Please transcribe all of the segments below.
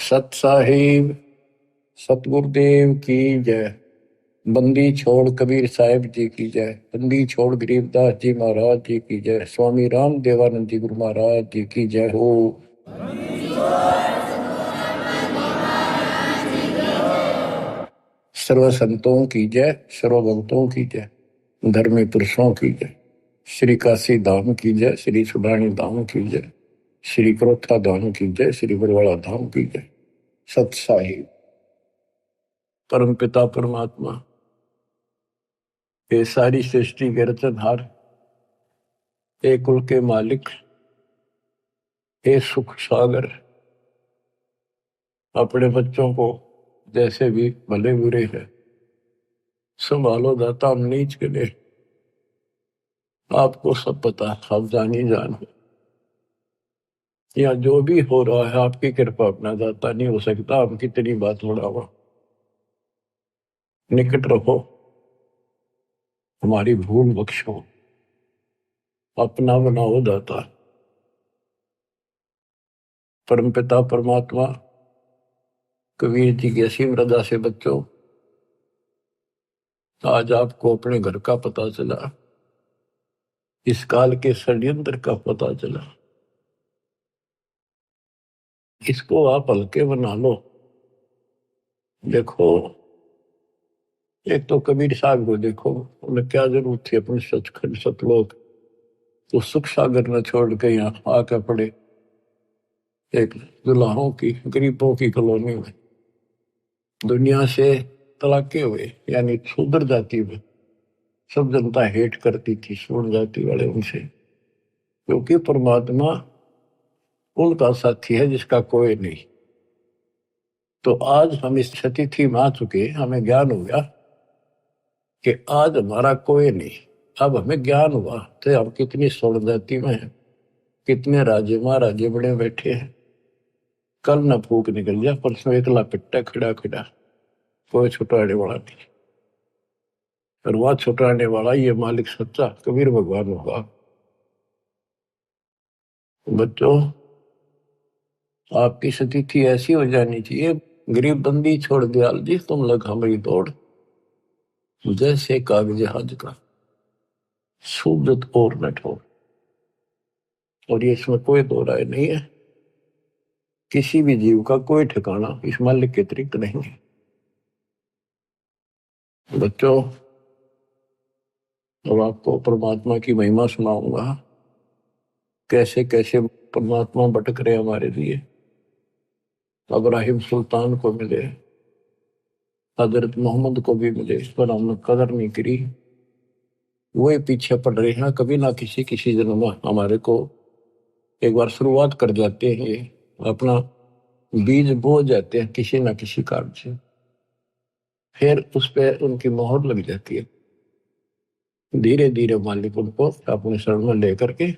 सत साहिब सतगुरुदेव की जय। बंदी छोड़ कबीर साहिब जी की जय। बंदी छोड़ गरीबदास जी महाराज जी की जय। स्वामी राम देवानंद जी गुरु महाराज जी की जय हो। सर्व संतों की जय, सर्व भक्तों की जय, धर्मी पुरुषों की जय। श्री काशी धाम की जय, श्री सुडानी धाम की जय, श्री क्रोथा धाम की जय, श्री बरवाड़ा धाम की जय। सत साहिब परम पिता परमात्मा, ये सारी सृष्टि के रचनहार, हे कुल के मालिक, हे सुख सागर, अपने बच्चों को जैसे भी भले बुरे है संभालो दाता। हम नीच के लिए आपको सब पता, आप जानी जान हो। या जो भी हो रहा है आपकी कृपा, अपना दाता नहीं हो सकता। हम कितनी बात बढ़ावा, निकट रहो, हमारी भूल बख्शो, अपना बनाओ दाता। परमपिता परमात्मा, कबीर जी की असीम रजा से बच्चों, आज आपको अपने घर का पता चला, इस काल के षड्यंत्र का पता चला। इसको आप हल्के बना लो। देखो, एक तो कबीर साहब को देखो, उन्हें क्या जरूरत थी अपने सचखंड सतलोक तो सुख सागर न छोड़ के यहाँ आकर पड़े एक दुल्हाओं की, गरीबों की कॉलोनी में। दुनिया से तलाके हुए, यानी शूद्र जाति में सब जनता हेट करती थी शूद्र जाति वाले उनसे, क्योंकि परमात्मा उनका साथी है जिसका कोई नहीं। तो आज हम इस तिथि में आ चुके, हमें ज्ञान हो गया कि आज हमारा कोई नहीं। अब हमें ज्ञान हुआ तो हम कितनी स्वर्ण जाति में हैं, कितने राजे महाराजे बड़े बैठे हैं। कल न फूक निकल जाए, परसों एकला पिट्टा खड़ा खड़ा, कोई छुटाने वाला नहीं। और वह छुटाने वाला ये मालिक सच्चा कबीर भगवान होगा। बच्चों, आपकी स्थिति ऐसी हो जानी चाहिए, गरीब बंदी छोड़ दयाल जी तुम लग हमारी दौड़, जैसे कागज हज का सूरत और न ठोर। और ये इसमें कोई दो राय नहीं है, किसी भी जीव का कोई ठिकाना इस मालिक के अतिरिक्त नहीं है। बच्चों, अब आपको परमात्मा की महिमा सुनाऊंगा, कैसे कैसे परमात्मा भटक रहे हमारे लिए। इब्राहिम सुल्तान को मिले, हजरत मोहम्मद को भी मिले, पर हमने कदर नहीं करी। वही पीछे पड़ रहे हैं, कभी ना किसी जन्म में हमारे को एक बार शुरुआत कर जाते हैं, अपना बीज बो जाते हैं किसी ना किसी कारण से, फिर उस पर उनकी मोहर लग जाती है। धीरे धीरे मालिक उनको अपने शरण में लेकर के,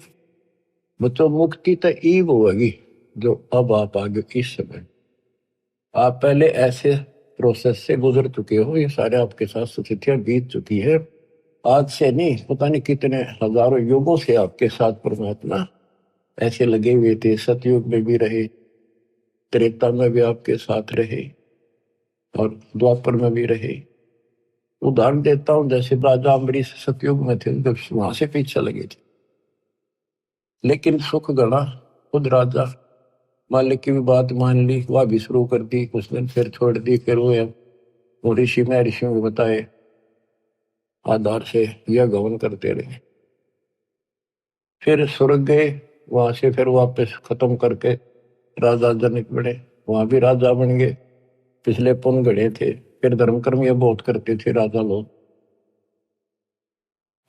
बच्चों मुक्ति तो ईब होगी जो अब आप आगे इस समय, आप पहले ऐसे प्रोसेस से गुजर चुके हो, ये सारे आपके साथ स्थितियां बीत चुकी है। आज से नहीं, पता नहीं कितने हजारों युगों से आपके साथ परमात्मा ऐसे लगे हुए थे। सतयुग में भी रहे, त्रेता में भी आपके साथ रहे, और द्वापर में भी रहे। उदाहरण देता हूं, जैसे राजा अम्बरीश सतयुग में थे, जब वहां से पीछे लगे थे, लेकिन सुख गणा खुद राजा मालिक की भी बात मान ली, वह भी शुरू कर दी, कुछ दिन फिर छोड़ दी। फिर वो ऋषि में ऋषियों को बताए आधार से यह गवन करते रहे। फिर स्वर्ग गए, वहां से फिर वापस खत्म करके राजा जनक बने, वहां भी राजा बन गए। पिछले पुण्य गढ़े थे, फिर धर्म कर्म ये बहुत करते थे राजा लोग।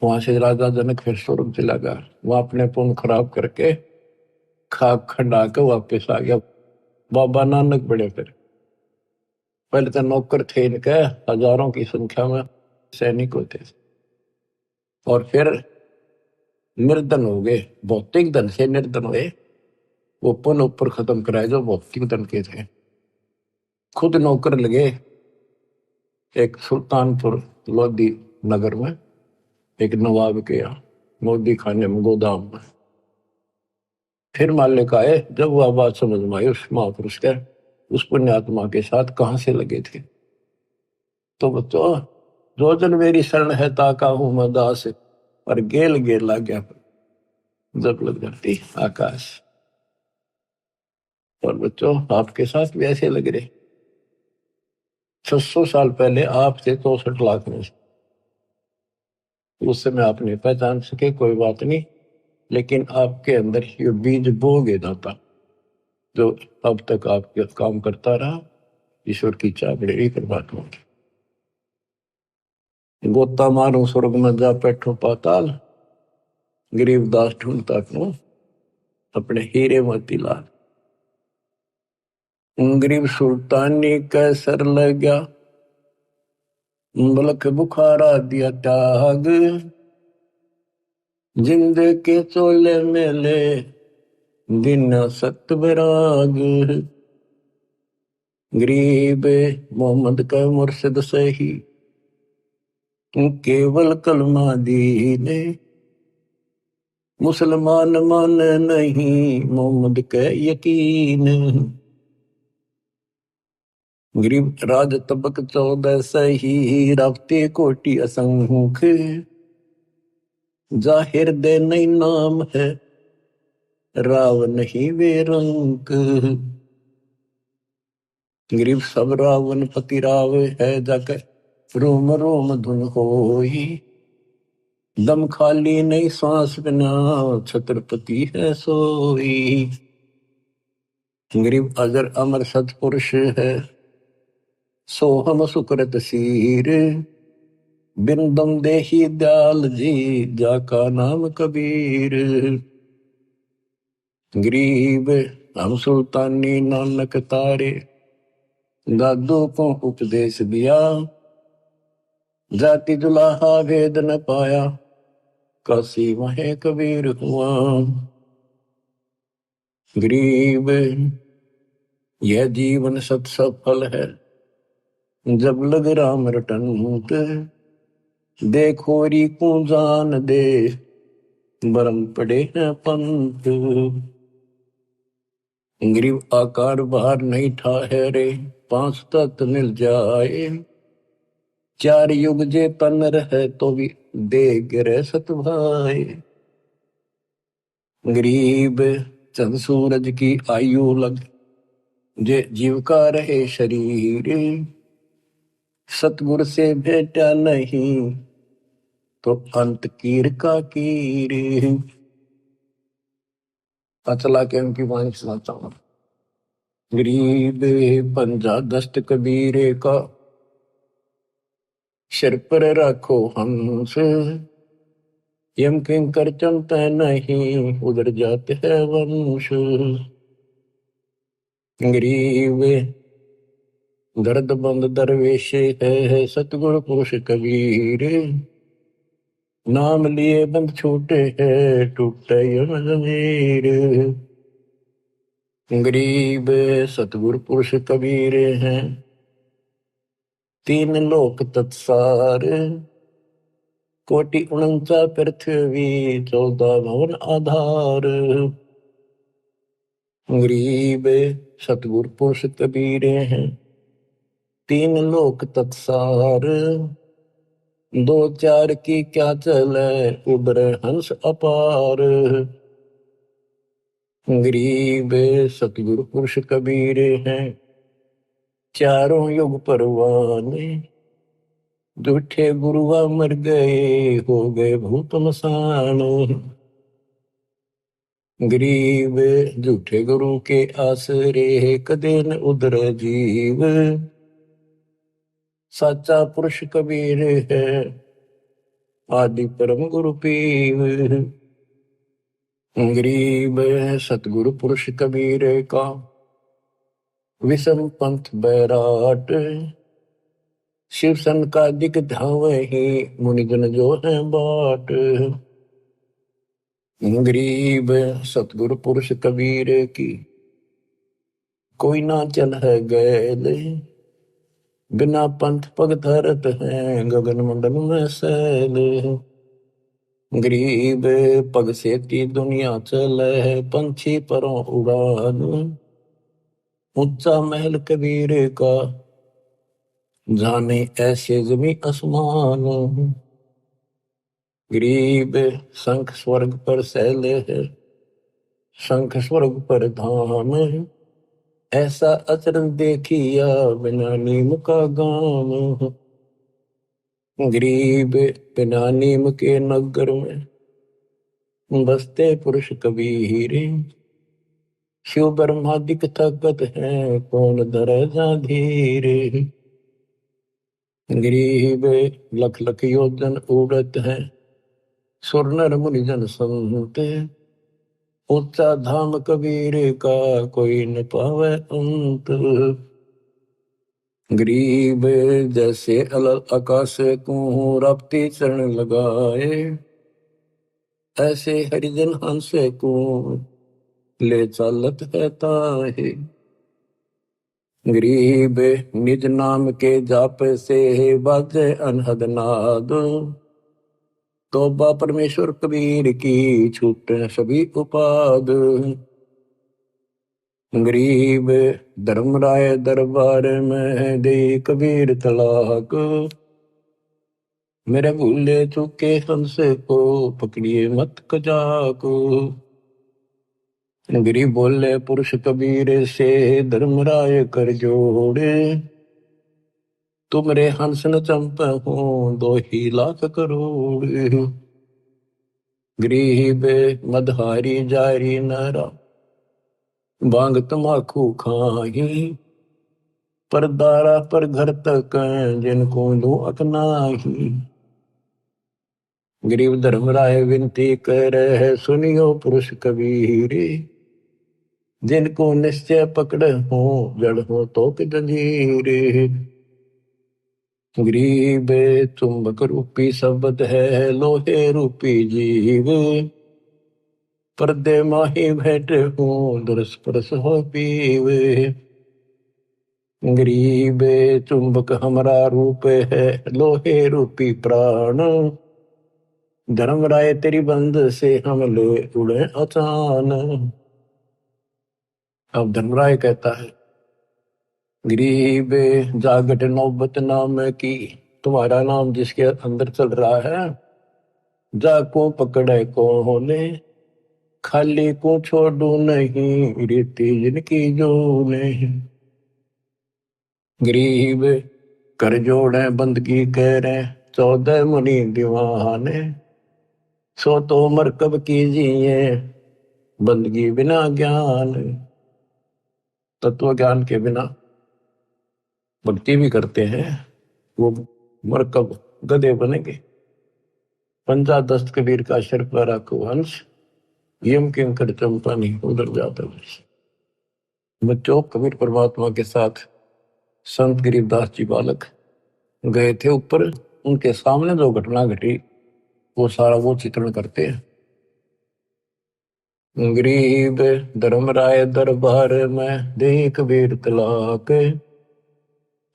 वहां से राजा जनक फिर स्वर्ग चला गया, वहां अपने पुण्य खराब करके खाक खंडा के वापस आ गया। बाबा नानक बड़े, फिर पहले तो नौकर थे इनके हजारों की संख्या में, सैनिक होते थे, और फिर निर्धन हो गए, भौतिक धन से निर्धन हुए। वो पुण्य ऊपर खत्म कराए जो भौतिक धन के थे। खुद नौकर लगे एक सुल्तानपुर लोधी नगर में, एक नवाब के यहाँ मोदी खाने में, गोदाम में। फिर मालिक आए, जब वह बात समझ में आई उस महापुरुष के, उस पुण्यात्मा के साथ कहां से लगे थे। तो बच्चों, जो जन मेरी शरण है ताका हूं मैं दास, और गेल गेल ला गया जब लग जाती आकाश। और बच्चों, आपके साथ भी ऐसे लग रहे। 600 साल पहले आप थे 64 लाख में से, उस समय आप नहीं पहचान सके, कोई बात नहीं, लेकिन आपके अंदर ये बीज बो गए दाता, जो अब तक आपके काम करता रहा। ईश्वर की चाबड़ी परमात्मा की। गोता मारू स्वर्ग में जा बैठो पाताल, गरीबदास ढूंढता क्यों अपने हीरे मोतीलाल। गरीब सुल्तानी कैसर लग गया, बलख बुखारा दिया त्याग, जिंद के चोले मेले दिन सत विराग। गरीब मोहम्मद का मुर्शिद सही, केवल कलमा दीने, मुसलमान मान नहीं मोहम्मद के यकीन। गरीब राज तबक 14 सही, रावते कोटि असंख्य, जाहिर दे नहीं नाम है, राव नहीं वे रंक। गरीब सब रावण पति राव है, जाकर रोम रोम धुन होई, दम खाली नहीं सांस बिना, छत्रपति है सोई। गरीब अजर अमर सतपुरुष है, सोहम सुकृत सीर, बिन दम देही दयाल जी, जाका नाम कबीर। गरीब हम सुल्तानी नानक तारे, दादू को उपदेश दिया, जाति जुलाहा भेद न पाया, काशी वहे कबीर हुआ। गरीब यह जीवन सत सफल है, जब लग राम रटंत, देखोरी को जान दे, बरम पड़े हैं पंत। गरीब आकार बाहर नहीं ठहरे, 5 तत्व मिल जाए, 4 युग जे तन रहे तो भी दे गिरे सत भाई। गरीब चंद सूरज की आयु लग, जे जीव का रहे शरीर, सतगुर से भेटा नहीं तो अंत कीर का कीर। चला के उनकी वाणी सुनाता हूं। गरीब पंजा दस्त कबीरे का, सिर पर रखो हंस, यम किंकर चलते नहीं, उधर जाते हैं वंश। गरीब दर्द बंद दरवेश है, सतगुरु पुरुष कबीर, नाम लिए बंद छूटे है, टूटे यम जमीर। गरीब सतगुरु पुरुष कबीर हैं, 3 लोक तत्सार, कोटि 49 पृथ्वी, 14 भवन आधार। गरीब सतगुरु पुरुष कबीर हैं, 3 लोक तत्सार, 2 4 की क्या चले, उबरे हंस अपार। गरीब सतगुरु पुरुष कबीर हैं, चारों युग परवाने, झूठे गुरुआ मर गए, हो गए भूत मसान। गरीब झूठे गुरु के आसरे, कदे न उधर जीव, साचा पुरुष कबीर है, आदि परम गुरु पीव। गरीब सतगुरु पुरुष कबीर का, विषम पंथ बैराट, शिव सन का दिक धावे ही, मुनिजन जो है बाट। गरीब सतगुरु पुरुष कबीर की, कोई ना चल है गैल, बिना पंथ पग धरत है, गगन मंडल में सैल। गरीब पग से ती दुनिया चले, पंछी परों उड़ान, ऊंचा महल कबीर का, जाने ऐसे जमी आसमान। गरीब शंख स्वर्ग पर सैले है, शंख स्वर्ग पर धाम। ऐसा अचरज देखिया बिना नीम का गाम। गरीब बिना नीम के नगर में, बसते पुरुष कबीर। शिव ब्रह्मादिक ताकत है, कौन धरे जा धीर। गरीब लख लख योजन उड़त है, सुर नर मुनि जन संत। ऊंचा धाम कबीर का, कोई न पावे अंत। गरीब जैसे अलल आकाश को रपती चरण लगाए, ऐसे हरिजन हंस को ले चालत है ताहे। गरीब निज नाम के जाप से बाजे अनहद नाद। तौबा परमेश्वर कबीर की, छूटे सभी उपाद। गरीब धर्मराय दरबार में दे कबीर तलाक। मेरे भूले चूके हंस को, पकड़िए मत कजाक। गरीब बोले पुरुष कबीर से, धर्मराय कर जोड़े। तुमरे हंस न चंप हो, 2 ही लाख करोड़। गरीब मदहारी जारी नरा, भांग तमाकू खाही। पर दारा पर घर तक, जिनको दो अकनाही। गरीब धर्मराय विनती करे, सुनियो पुरुष कबीर। जिनको निश्चय पकड़ हो, जड़ हो तो कि जंजीर। गरीब चुंबक रूपी शब्द है, लोहे रूपी जीव। पर्दे माही भेंट हो, दरस परस हो पीव। गरीब चुंबक हमारा रूप है, लोहे रूपी प्राण। धर्मराय तेरी बंद से हम ले उड़े अचान। अब धर्मराय कहता है, गरीब जागट नौबत नाम की, तुम्हारा नाम जिसके अंदर चल रहा है। जाको पकड़े को होने, खाली को छोड़ू नहीं, रीति जिनकी जो नहीं। गरीब कर जोड़े बंदगी कह रहे, 14 मुनि दीवाने। सो तो मरकब कीजिए, बंदगी बिना ज्ञान। तत्व ज्ञान के बिना भक्ति भी करते हैं, वो मरकब गधे बनेंगे। पंजा दस्त कबीर का सिर पर रखो हंस, यम किंकर चंपा नहीं उधर जाता। बच्चों, कबीर परमात्मा के साथ संत गरीबदास जी बालक गए थे ऊपर। उनके सामने जो घटना घटी, वो सारा वो चित्रण करते हैं। गरीब धर्मराय दरबार में, दे कबीर तलाक।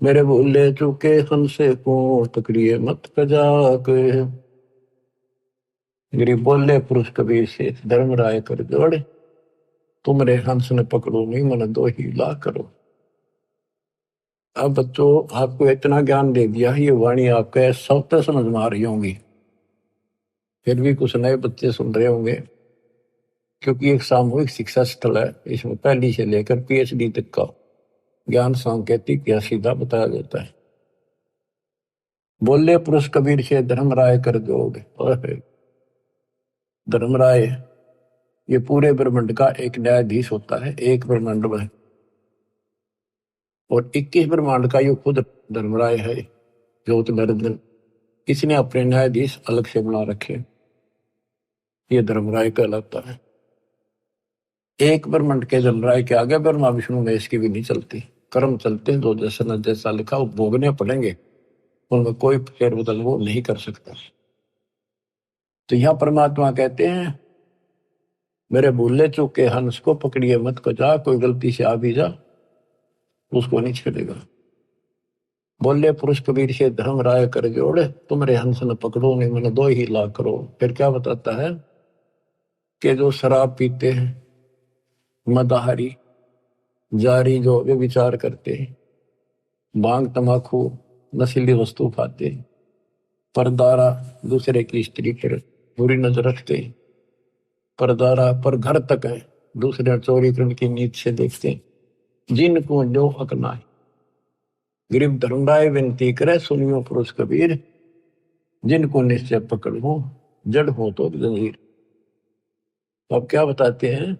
मेरे भूले चूके हंसे को, पकड़िए मत कजाक। गरीब बोले पुरुष कबीर से, धर्मराय कर जोड़। तुमरे हंस ने पकड़ो नहीं, मन 2 ही लाख करो। अब बच्चों, आपको इतना ज्ञान दे दिया, ये वाणी आपके सब तक समझ में आ रही होंगी। फिर भी कुछ नए बच्चे सुन रहे होंगे, क्योंकि एक सामूहिक शिक्षा स्थल है। इसमें पहली से लेकर PhD तक का ज्ञान सांकेतिक या सीधा बताया जाता है। बोले पुरुष कबीर से, धर्मराय कर जोड़। धर्मराय ये पूरे ब्रह्मांड का एक न्यायाधीश होता है, एक ब्रह्मांड में। और 21 ब्रह्मांड का ये खुद धर्मराय है, ज्योत नरेंद्र। इसने अपने न्यायाधीश अलग से बना रखे, ये धर्मराय कहलाता है। एक ब्रह्मांड के धर्मराय के आगे ब्रह्मा विष्णु महेश की भी नहीं चलती। कर्म चलते हैं, जो जैसा न जैसा लिखा वो भोगने पड़ेंगे, उनमें कोई फेरबदल वो नहीं कर सकता। तो यहां परमात्मा कहते हैं, मेरे भूले चूके हंस को पकड़िए मत कजा। कोई गलती से आ भी जा, उसको नहीं छेड़ेगा। बोले पुरुष कबीर से, धर्मराय कर जोड़। तुमरे हंस न पकड़ो नहीं, मैंने 2 ही लाख करो। फिर क्या बताता है कि जो शराब पीते हैं, मदाहारी, जारी जो वे विचार करते, भांग तमाकू नशीली वस्तु खाते, परदारा दूसरे की स्त्री पर बुरी नजर रखते, परदारा पर घर तक है दूसरे चोरी करने की नीत से देखते, जिनको जो हक ना है। गरीब धर्मराय विनती करे सुनियो पुरुष कबीर, जिनको निश्चय पकड़ हो जड़ हो तो जंजीर। अब क्या बताते हैं,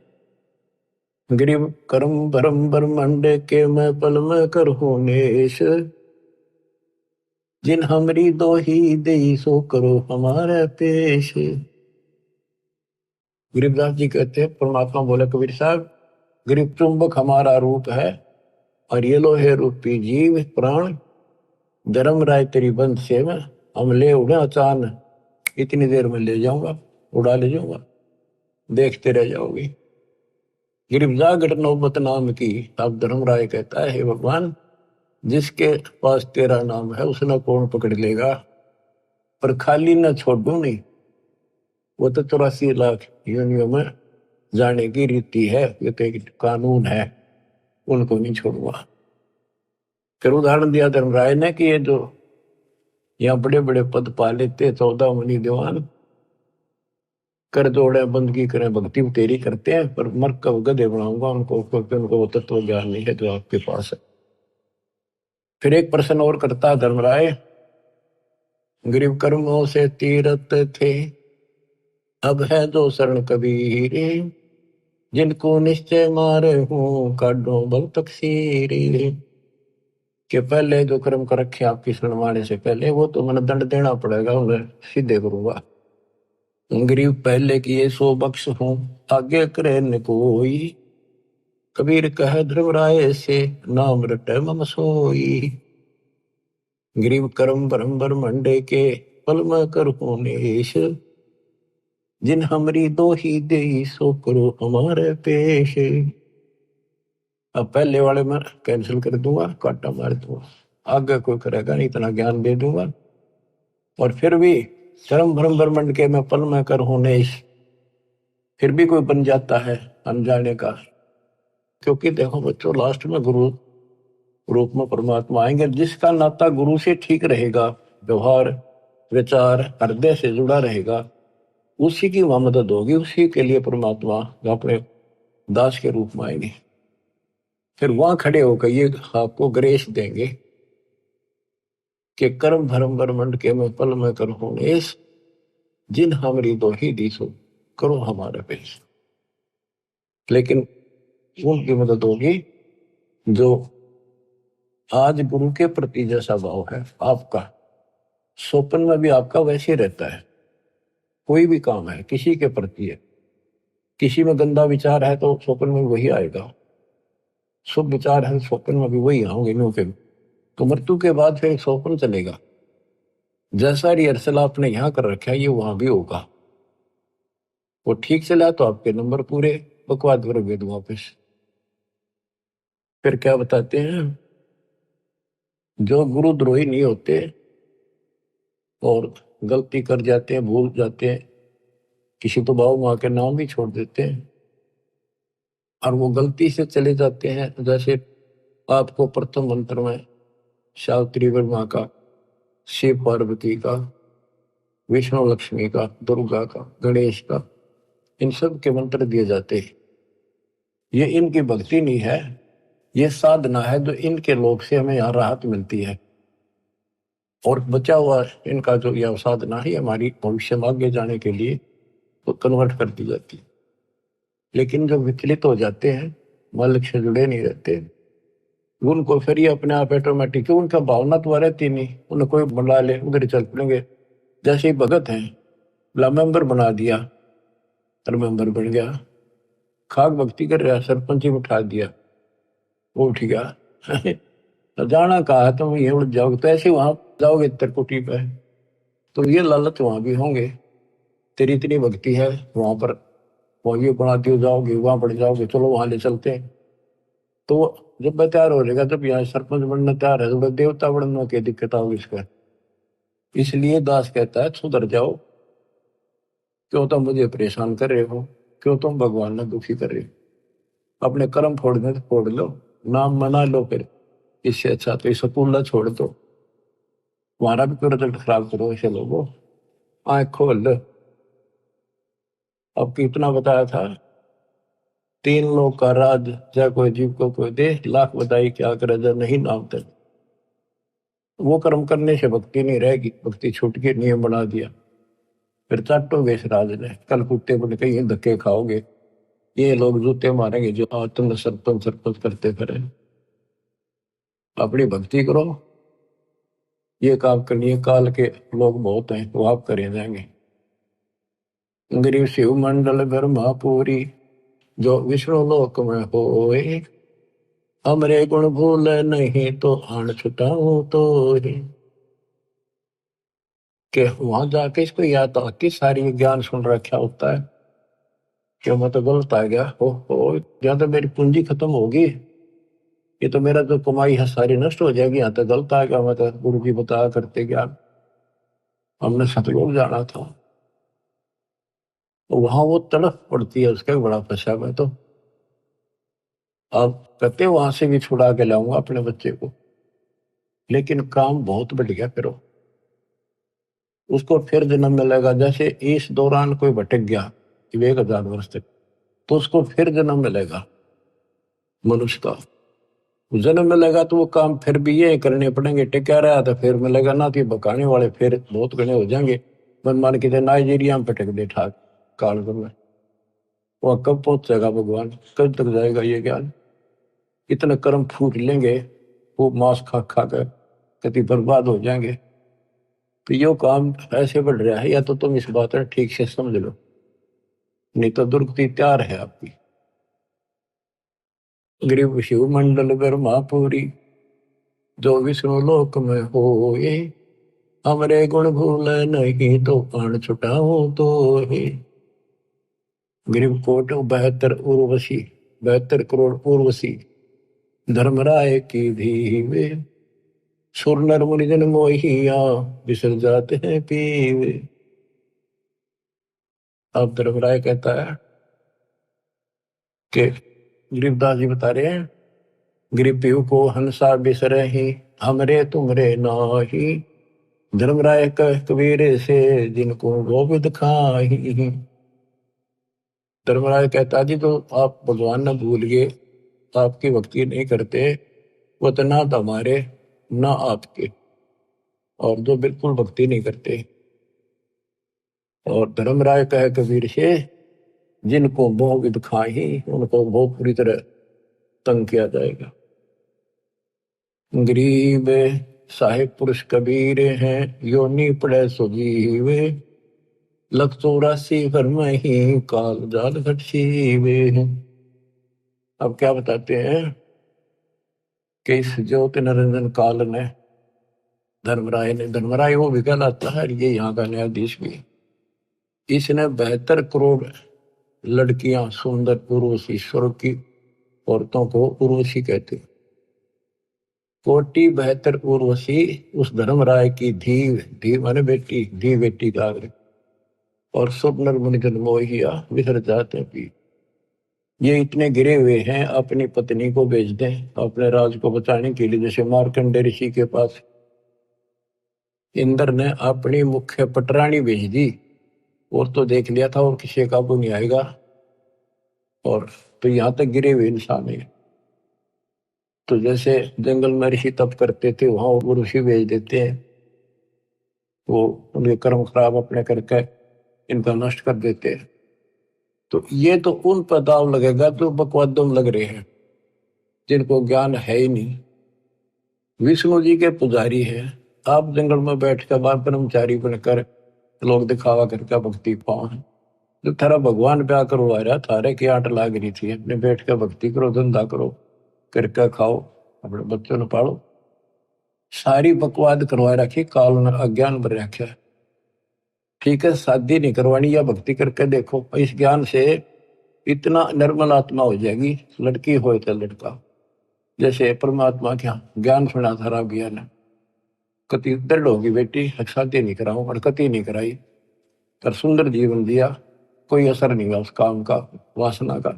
गरीब कर्म भरम ब्रह्मांड के मैं पल में कर हो नेश, जिन हमरी दो ही दे सो करो हमारे पेश। गरीबदास जी कहते हैं, परमात्मा बोले कबीर साहब, गरीब चुंबक हमारा रूप है और ये लो है रूपी जीव प्राण, धर्म राय तेरी बंद से में हम ले उड़े अचान, इतनी देर में ले जाऊंगा, उड़ा ले जाऊंगा, देखते रह जाओगे। गिरफ्जा घट नौबत नाम की। अब धर्मराय कहता है, हे भगवान, जिसके पास तेरा नाम है उसने कौन पकड़ लेगा, पर खाली न छोड़ू नहीं। वो तो 84 लाख योनियों में जाने की रीति है, ये तो एक कानून है, उनको नहीं छोड़ूंगा। फिर उदाहरण दिया धर्मराय ने कि ये जो यहाँ बड़े बड़े पद पा लेते 14 मुनि दीवान, कर जोड़े बंदगी करें भक्ति तेरी करते हैं, पर मर कब गधे बनाऊंगा उनको, क्योंकि उनको वो तत्व ज्ञान नहीं है जो आपके पास है। फिर एक प्रश्न और करता धर्मराय, गरीब कर्मों से तीरथ थे, अब है जो शरण कबीर, जिनको निश्चय मारे हूं काढो भव तकसीर। के पहले जो कर्म कर रखे आपकी शरण माने से पहले, वो तो मैंने दंड देना पड़ेगा, उन्हें सीधे करूंगा। गरीब पहले किए सो बख्श हूं, आगे करे न कोई, कबीर कह ध्रुवराय से नाम रटे मम सोई। गरीब कर्म परम ब्रह्मंडे के पल में कर नेश, जिन हमरी दो ही दे सो करो हमारे पेश। अब पहले वाले में कैंसिल कर दूंगा, काटा मार दूंगा, आगे कोई करेगा नहीं, इतना ज्ञान दे दूंगा। और फिर भी कर्म भ्रम ब्रह्मंड के मैं पल में कर नेश, फिर भी कोई बन जाता है अनजाने का। क्योंकि देखो बच्चों, लास्ट में गुरु रूप में परमात्मा आएंगे, जिसका नाता गुरु से ठीक रहेगा, व्यवहार विचार हृदय से जुड़ा रहेगा, उसी की वहां मदद होगी, उसी के लिए परमात्मा अपने दास के रूप में आएंगे। फिर वहां खड़े होकर ये आपको ग्रेस देंगे कि कर्म धर्म ब्रह्मंड के मैं पल में करो नेश, जिन हमारी दो ही दिशो करो हमारे पेश। लेकिन उनकी मदद होगी जो आज गुरु के प्रति जैसा भाव है आपका, स्वप्न में भी आपका वैसे ही रहता है। कोई भी काम है किसी के प्रति है, किसी में गंदा विचार है तो स्वप्न में वही आएगा, शुभ विचार है स्वप्न में भी वही आओगे फिर तो मृत्यु के बाद फिर स्वप्न चलेगा। जैसा रिहर्सल आपने यहाँ कर रखा है ये वहां भी होगा। वो ठीक चला तो आपके नंबर पूरे, बकवाद कर वेद वापिस। फिर क्या बताते हैं, जो गुरुद्रोही नहीं होते और गलती कर जाते हैं, भूल जाते हैं, किसी तो बाबू माँ के नाम भी छोड़ देते हैं और वो गलती से चले जाते हैं, जैसे आपको प्रथम मंत्र में सावित्री माँ का, शिव पार्वती का, विष्णु लक्ष्मी का, दुर्गा का, गणेश का, इन सब के मंत्र दिए जाते हैं। ये इनकी भक्ति नहीं है, ये साधना है जो इनके लोक से हमें यहाँ राहत मिलती है। और बचा हुआ इनका जो यह साधना है हमारी भविष्य में आगे जाने के लिए तो कन्वर्ट कर दी जाती है। लेकिन जो विचलित हो जाते हैं, मालिक से जुड़े नहीं रहते, उनको फिर ये अपने आप ऑटोमेटिक, उनका भावना तो रहती नहीं, उन्हें कोई बुला ले उधर चल पड़ेंगे। जैसे ही भगत हैं, मेंबर बना दिया और मेंबर बन गया, खाक भक्ति कर रहा, सरपंच ही उठा दिया, वो उठ गया। तो जाना कहा तुम ये उड़ जाओगे, तो ऐसे वहां जाओगे त्रिकुटी पे, तो ये लालच वहां भी होंगे, तेरी इतनी भक्ति है वहां पर, वो ये बना दियो, जाओगे वहां पड़ जाओगे, चलो वहां ले चलते हैं। तो जब मैं तैयार हो जाएगा, जब यहाँ सरपंच बनना तैयार है, तो देवता बनने में क्या दिक्कत आओगी इसका। इसलिए दास कहता है सुधर जाओ, क्यों तुम मुझे परेशान कर रहे हो, क्यों तुम भगवान ने दुखी कर रहे हो। अपने कर्म फोड़ने तो फोड़ लो, नाम मना लो, फिर इससे अच्छा तो स्कूल छोड़ दो, तुम्हारा भी तो रिजल्ट खराब करो ऐसे लोगों। आंख खोल लो। अब कितना बताया था, 3 लोग का राज, चाहे कोई जीव को कोई दे, लाख बताई क्या करे जब नहीं नाम तक। वो कर्म करने से भक्ति नहीं रहेगी, भक्ति छूट के नियम बना दिया, फिर चाटोगे इस राज ने, कल कुत्ते बन के ये धक्के खाओगे, ये लोग जूते मारेंगे जो तुम सरपंच सरपंच करते फिरे। अपनी भक्ति करो, ये काम करनी, काल के लोग बहुत हैं वो आप करे जाएंगे। गरीब शिव मंडल ब्रह्मापुरी, जो विष्णु लोक में होए, हमरे गुण भूल नहीं तो आन छुटाऊं तो ही। कि वहां जाके इसको याद था कि सारी ज्ञान सुन रखा होता है कि मैं तो गलत आ गया, हो या तो मेरी पूंजी खत्म होगी, ये तो मेरा जो कमाई है सारी नष्ट हो जाएगी, यहाँ तो गलत आ गया, मैं तो गुरु जी बताया करते ज्ञान, हमने सतलोक जाना था। तो वहां वो तड़फ पड़ती है उसका बड़ा पछा में। तो अब कहते वहां से भी छुड़ा के लाऊंगा अपने बच्चे को, लेकिन काम बहुत बढ़ गया, फिर उसको फिर जन्म मिलेगा। जैसे इस दौरान कोई भटक गया 1000 वर्ष तक, तो उसको फिर जन्म मिलेगा मनुष्य का। जन्म मिलेगा तो वो काम फिर भी ये करने पड़ेंगे, टिका रहा तो फिर मिलेगा ना, तो बकाने वाले फिर बहुत घने हो जाएंगे। मन मान के नाइजीरिया में भटक दे ठाक काल में, वह कब पहुंचेगा भगवान, कब तक जाएगा ये ज्ञान। इतने कर्म फूट लेंगे, वो मांस खा खा कर कति बर्बाद हो जाएंगे। तो यो काम ऐसे बढ़ रहा है, या तो तुम इस बात में ठीक से समझ लो, नहीं तो दुर्गति तैयार है आपकी। गरीब शिव मंडल ब्रह्मापुरी, जो विष्णु लोक में होए, हमरे गुण भूल नहीं तो प्राण छुटाओ तो ही। गरीब कोट 72 उर्वशी, 72 करोड़ उर्वशी, धर्मराय की धीवे, सुर नर मुनि जन मोहिया, बिसर जाते हैं पीवे। अब धर्मराय कहता है कि गरीबदास जी बता रहे हैं, गरीब पीहू को हंसा बिसरे ही, हमरे तुमरे नाही, धर्मराय कह कबीर से जिनको गोविंद खाही। धर्मराज कहता जी तो आप भगवान न भूल गए, आपकी भक्ति नहीं करते, वो तो ना तो हमारे ना आपके, और जो बिल्कुल भक्ति नहीं करते। और धर्मराय कहे कबीर से, जिनको मोह विद खाही, उनको बहुत पूरी तरह तंग किया जाएगा। गरीब साहिब पुरुष कबीर हैं, योनि पड़े सुजीवे, 184 भर में ही काल जाल घट सीवे। अब क्या बताते हैं कि इस ज्योति निरंजन काल ने, धर्मराय वो भी कहलाता है, ये यहाँ का न्यायाधीश भी, इसने 72 करोड़ लड़कियां सुंदर उर्वशी, स्वर्ग की औरतों को उर्वशी कहते, कोटि 72 उर्वशी उस धर्मराय की धी माने बेटी, धी बेटी का, और स्वप्नर मुनि जन मोहिया विसर जाते पी। ये इतने गिरे हुए हैं, अपनी पत्नी को बेच दें अपने राज को बचाने के लिए। जैसे मार्कंडे ऋषि के पास इंद्र ने अपनी मुख्य पटरानी भेज दी, और तो देख लिया था और किसी काबू नहीं आएगा, और तो यहां तक गिरे हुए इंसान है। तो जैसे जंगल में ऋषि तप करते थे, वहां वो ऋषि भेज देते हैं, वो उनके कर्म खराब अपने करके इनका नष्ट कर देते हैं। तो ये तो उन पर दाव लगेगा जो बकवादों में लग रहे हैं, जिनको ज्ञान है ही नहीं। विष्णु जी के पुजारी हैं, आप जंगल में बैठ कर बार ब्रह्मचारी बनकर लोग दिखावा करके भक्ति पाओ। जो थारा भगवान ब्याह करवा रहा, थारे की आट लाग रही थी, अपने बैठ कर भक्ति करो, धंधा करो, करके खाओ, अपने बच्चों ने पालो। सारी बकवाद करवा रखी, काल ने अज्ञान भर रखा। ठीक है, शादी नहीं करवानी, या भक्ति करके देखो, इस ज्ञान से इतना निर्मल आत्मा हो जाएगी, लड़की हो तो लड़का। जैसे परमात्मा क्या ज्ञान सुना था ज्ञान, कति दृढ़ होगी बेटी, शादी नहीं कराऊं, और कति नहीं कराई, पर सुंदर जीवन दिया, कोई असर नहीं हुआ उस काम का, वासना का।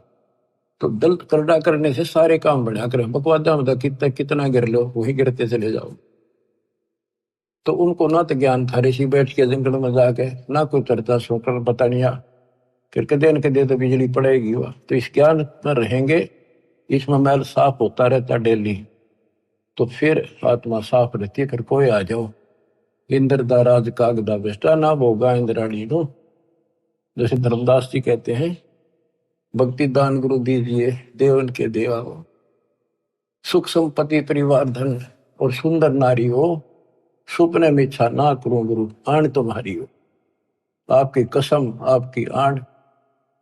तो दल करड़ा करने से सारे काम बढ़िया करें। बकवादा में तो कितना कितना गिर लो वही गिरते चले जाओ। तो उनको ना तो ज्ञान था, ऋषि बैठ के जंगल में जाके ना कोई चर्चा सुनकर पता नहीं फिर कदे न कदे तो बिजली पड़ेगी। वह तो इस ज्ञान में रहेंगे, इसमें मैल साफ होता रहता डेली, तो फिर आत्मा साफ रहती है। फिर कोई आ जाओ इंद्र दा राज कागदा बेस्टा ना भोगा इंद्राणी नो, जैसे धर्मदास जी कहते हैं, भक्ति दान गुरु दीजिए देवन के देवा हो, सुख संपत्ति परिवार धन और सुंदर नारी हो, सुपने में इच्छा ना करूं गुरु आण तुम्हारी हो। आपकी कसम आपकी आण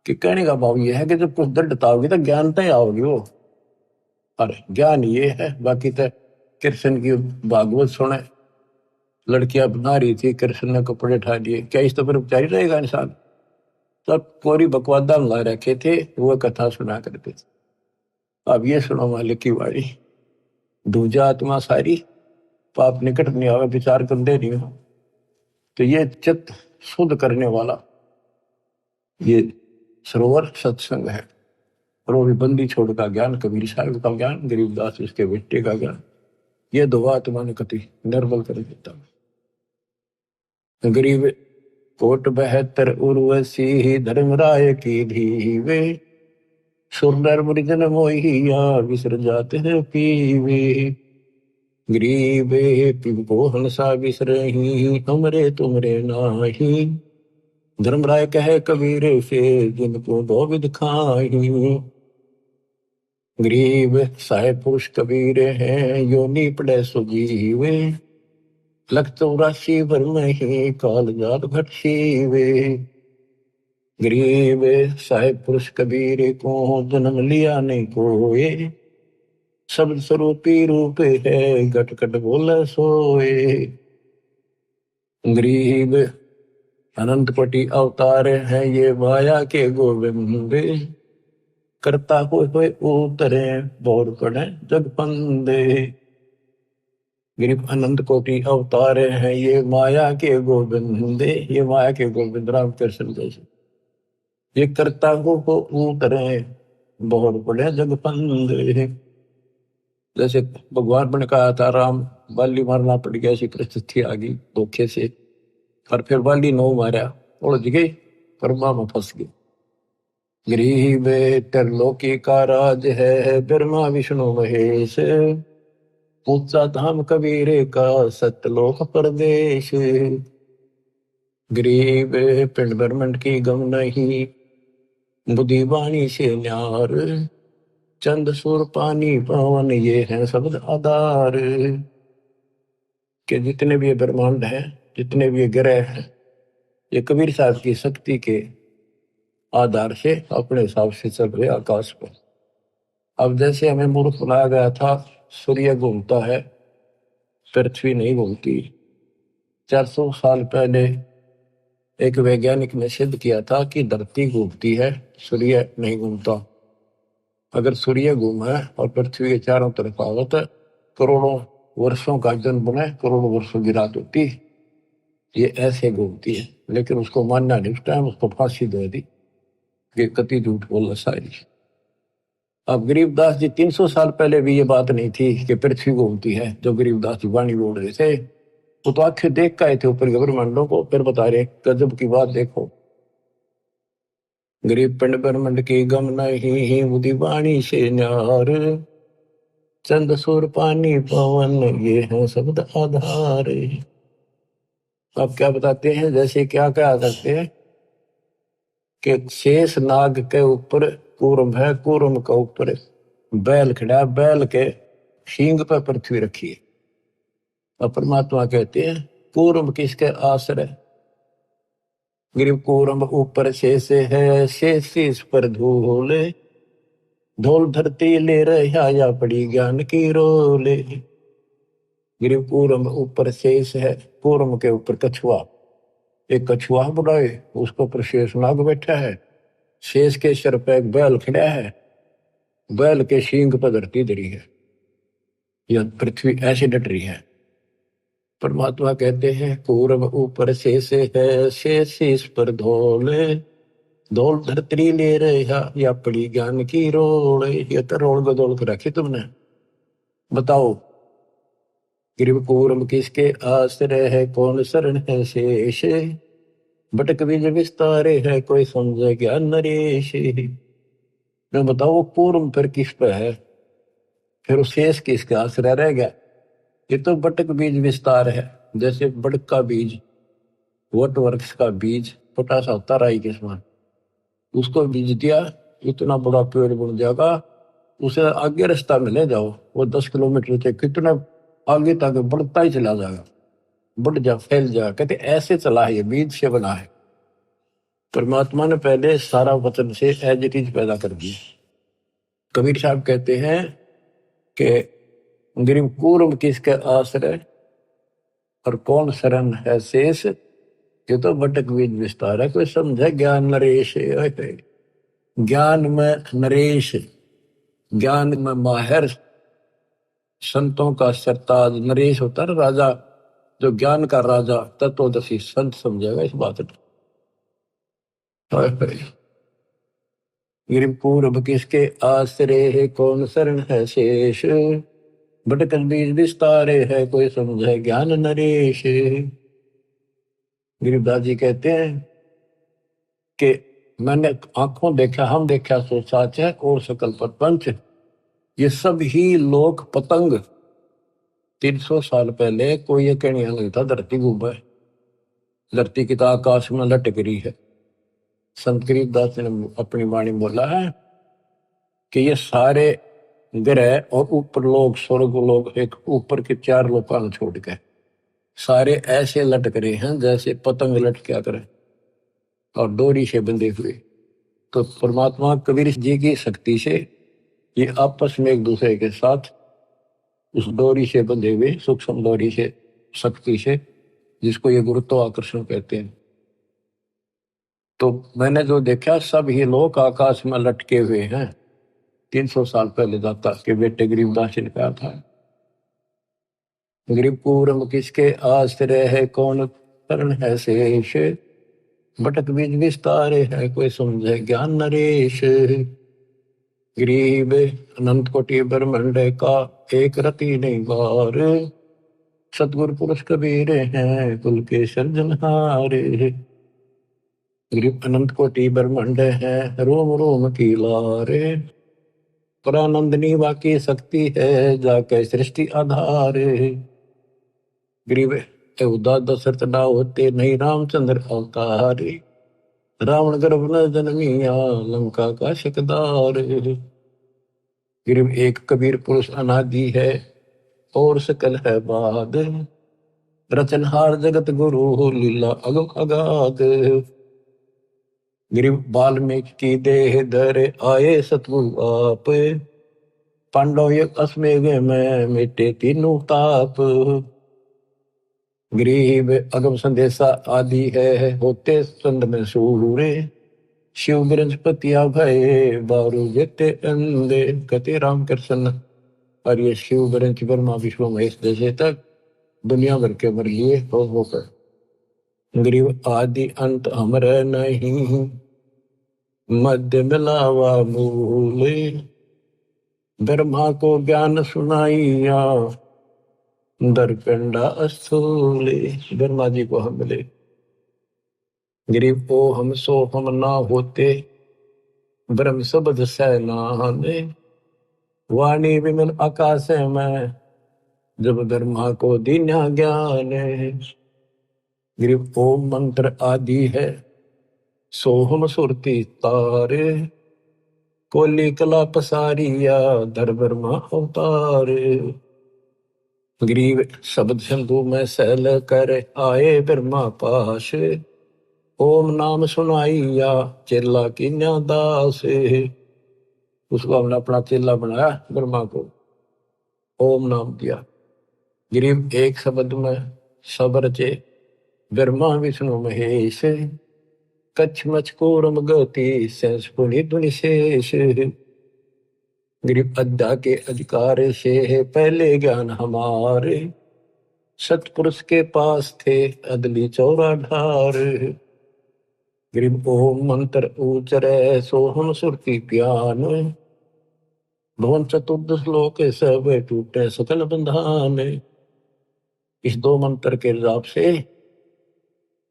कि कहने का भाव ये है कि जब कुछ दृढ़ता होगी तो ज्ञान तय आओगी वो। अरे ज्ञान ये है, बाकी तो कृष्ण की भागवत सुने, लड़कियां बना रही थी, कृष्ण ने कपड़े उठा दिए, क्या इस तो पर उपचारी रहेगा इंसान। तब कोरी बकवादा ला रखे थे, वो कथा सुना करते थे। अब ये सुनो मालिक की वाणी, दूजा आत्मा सारी पाप निकट नहीं आवे, विचार कर दे रही हो। तो ये चित्त शुद्ध करने वाला ये सरोवर सत्संग है। और वो भी बंदी छोड़ का ज्ञान, कबीर साहब का ज्ञान, गरीबदास इसके बेटे का ज्ञान, ये दो आत्मा ने कति निर्बल कर देता। गरीब कोट 72 उर्वशी धर्मराय की धीवे, सुरनर मृजन मोहिया विसर जाते हैं पीवे। गरीबे पिंपो हंसा विसरही, हमरे तुमरे नाही, धर्मराय कहे कबीर से जिनको बहुविध खाही। गरीब साहेब पुरुष कबीर हैं, योनि पड़े सुजीवे, लख 84 भर में ही काल जात घट सीवे। गरीब साहेब पुरुष कबीर को जन्म लिया नहीं कोए, शब्द स्वरूपी रूप है घट घट बोले सोए। गरीब अनंत कोटि अवतार है ये माया के गोविंद, करता हुए उतरे बोर पड़े जग फंदे। गरीब अनंत कोटि अवतार हैं ये माया के गोविंदे, ये माया के गोविंद राम कृष्ण जैसे, ये करता हो उतरे बोर पड़े जग फंदे। जैसे भगवान ने कहा था राम बाली मारना पड़ गया, ऐसी परिस्थिति आ गई धोखे से, और फिर बाली नो मारा उड़ गई, कर्मा में फंस गई। गरीब त्रिलोकी का राज है ब्रह्मा विष्णु महेश, ऊंचा धाम कबीर का सतलोक प्रदेश। गरीब पिंड ब्रह्मंड की गम नहीं, बुद्धि वाणी से न्यार, चंद सुर पानी पवन ये है शब्द आधार। के जितने भी ये ब्रह्मांड है, जितने भी ये ग्रह हैं, ये कबीर साहब की शक्ति के आधार से अपने हिसाब से चल रहे आकाश पर। अब जैसे हमें मूर्ख बनाया गया था, सूर्य घूमता है पृथ्वी नहीं घूमती। 400 साल पहले एक वैज्ञानिक ने सिद्ध किया था कि धरती घूमती है, सूर्य नहीं घूमता। अगर सूर्य घूमे और पृथ्वी के चारों तरफ आवत, करोड़ों वर्षों का जन्म बने, करोड़ों वर्षों की रात होती, ये ऐसे घूमती है। लेकिन उसको मानना नहीं, उस टाइम उसको फांसी दे दी कि कति झूठ बोला सारी। अब गरीबदास जी 300 साल पहले भी ये बात नहीं थी कि पृथ्वी घूमती है, जो गरीबदास जी वाणी बोल रहे थे, वो तो आंखें देख के आए थे ऊपर ब्रह्मांडों को, फिर बता रहे गजब की बात देखो। गरीब पिंड ब्रह्मंड की गम नहीं, बुद्धि वाणी से न्यार, चंद सुर पानी पवन ये है शब्द आधार। अब क्या बताते हैं, जैसे क्या क्या करते हैं कि शेष नाग के ऊपर कूर्म है, कूर्म के ऊपर बैल खड़ा, बैल के सींग पर पृथ्वी रखी है। और परमात्मा कहते हैं कूर्म किसके आश्रय, गरीब कूर्म ऊपर शेष है, शेष इस पर धूल, धूल धरती ले रहा या पड़ी ज्ञान की रोले। गरीब कूर्म ऊपर शेष है, कूर्म के ऊपर कछुआ, एक कछुआ बुलाए, उसके ऊपर शेष नाग बैठा है, शेष के सिर पे एक बैल खड़ा है, बैल के सींग पर धरती धरी है, यह पृथ्वी ऐसे डट रही है। परमात्मा कहते हैं कूर्म ऊपर शेष है, शेष इस पर धोले, धोल धरती ले रहा या पड़ी ज्ञान की रोल, ये तो रोल बदोल कर रखी तुमने। बताओ गिरव कूरम किसके आश्रय है, कौन शरण है शेष, भटक बीज विस्तारे है, कोई समझे ज्ञान नरेश। मैं बताओ वो पूर्व फिर किस पे है, फिर शेष किसके आश्रय रह गया। ये तो बटक बीज विस्तार है, जैसे बड़क का बीज, वट वृक्ष का बीज छोटा सा होता राई के समान, उसको बीज दिया इतना बड़ा पेड़ बन जाएगा। उसे आगे रास्ता में ले जाओ, वो 10 किलोमीटर से कितना आगे तक बढ़ता ही चला जाएगा, बढ़ जा फैल जाएगा। कहते ऐसे चला है, ये बीज से बना है। परमात्मा ने पहले सारा वचन से एज इट इज पैदा कर दिया। कबीर साहब कहते हैं कि गिरिव कूर्म किसके आश्रय और कौन शरण है शेष, ये तो बटक बीज विस्तार है, कोई समझे ज्ञान नरेश। ज्ञान में नरेश, ज्ञान में माहिर, संतों का सरताज। नरेश होता है राजा, जो ज्ञान का राजा तत्वदर्शी संत समझेगा इस बात को। गिरिव पूर्व किसके आश्रय है, कौन शरण है शेष, भटकल बीज विस्तारे है, कोई समझे ज्ञान नरेश। गिरिवदास जी कहते हैं कि मैंने आंखों देखा, हम देखा सो साच है, और सकल प्रपंच, ये सब ही लोक पतंग। 300 साल पहले कोई ये कहने नहीं था धरती घूम है, धरती की तो आकाश में लटक रही है। संत गरीबदास ने अपनी वाणी बोला है कि ये सारे ग्रह और ऊपर लोग, स्वर्ग लोग, एक ऊपर के 4 लोकान छोड़ के सारे ऐसे लटक रहे हैं जैसे पतंग लटका करे और डोरी से बंधे हुए। तो परमात्मा कबीर जी की शक्ति से ये आपस में एक दूसरे के साथ उस डोरी से बंधे हुए, सूक्ष्म डोरी से, शक्ति से, जिसको ये गुरुत्वाकर्षण कहते हैं। तो मैंने जो देखा सब ही लोग आकाश में लटके हुए हैं। 300 साल पहले दाता के बेटे गरीबदास जी ने कहा था। गरीब पूर्व किसके आश्रय है, कौन शरण है शेष, भटक बीज विस्तारे है, कोई समझे ज्ञान नरेश। गरीब अनंत कोटि ब्रह्मांड का एक रति नहीं बार, सतगुरु पुरुष कबीर हैं कुल के सर्जनहारे। गरीब अनंत कोटि ब्रह्मांड है, रोम रोम की लारे, परानंदनी वाकी शक्ति है, जाके सृष्टि आधार। गरीब उदा दशरथ ना होते, नहीं रामचंद्र अवतार, रावण गर्भ न जन्मिया, लंका का शकदार। गरीब एक कबीर पुरुष अनादि है, और सकल है बाद, रचनहार जगत गुरु, लीला अगम अगाध। गरीब वाल्मीकि की देह धर आए सतगुरु आप, पांडव एक अश्वमेघ में मिटे तीनों ताप। गरीब अगम संदेशा आदि है, होते चंद में सूरे, शिव बृहस्पति भय बारू जेते अंधे। कहते रामकृष्ण और ये शिव बृहस्पति ब्रह्मा विष्णु महेश जैसे तक दुनिया भर के मर लिए होकर। गरीब आदि अंत अमर नहीं, मध्य मिलावा मूल, ब्रह्मा को ज्ञान सुनाइया, दरपिंडा स्थूल। ब्रह्मा जी को हम मिले। गरीब ओ हम सो हम ना होते, ब्रह्म शब्द सैनाने, वाणी विमल आकाश में, जब ब्रह्मा को दीन्या ज्ञान। गरीब ओम मंत्र आदि है, सोहम सुरती तारे, कोली कला पसारिया, धर ब्रह्मा अवतार। गरीब शब्द सिंधु में सैल कर आए ब्रह्मा पास, ओम नाम सुनाइया, चेला की दास। उसको हमने अपना चेला बनाया, ब्रह्मा को ओम नाम दिया। गरीब एक शब्द में सब रचे, ब्रह्मा विष्णु महेश, कच्छ मच कोरम गति, सेंस पुनि दुनि शेष। गरीब अद्या के अधिकार से है पहले ज्ञान हमारे, सतपुरुष के पास थे अदली चौरा ढार। गरीब ओम मंत्र उचरे सोहम सुरती प्यान, भवन चतुर्दश श्लोक सब टूटे सकल बंधान। इस दो मंत्र के हिसाब से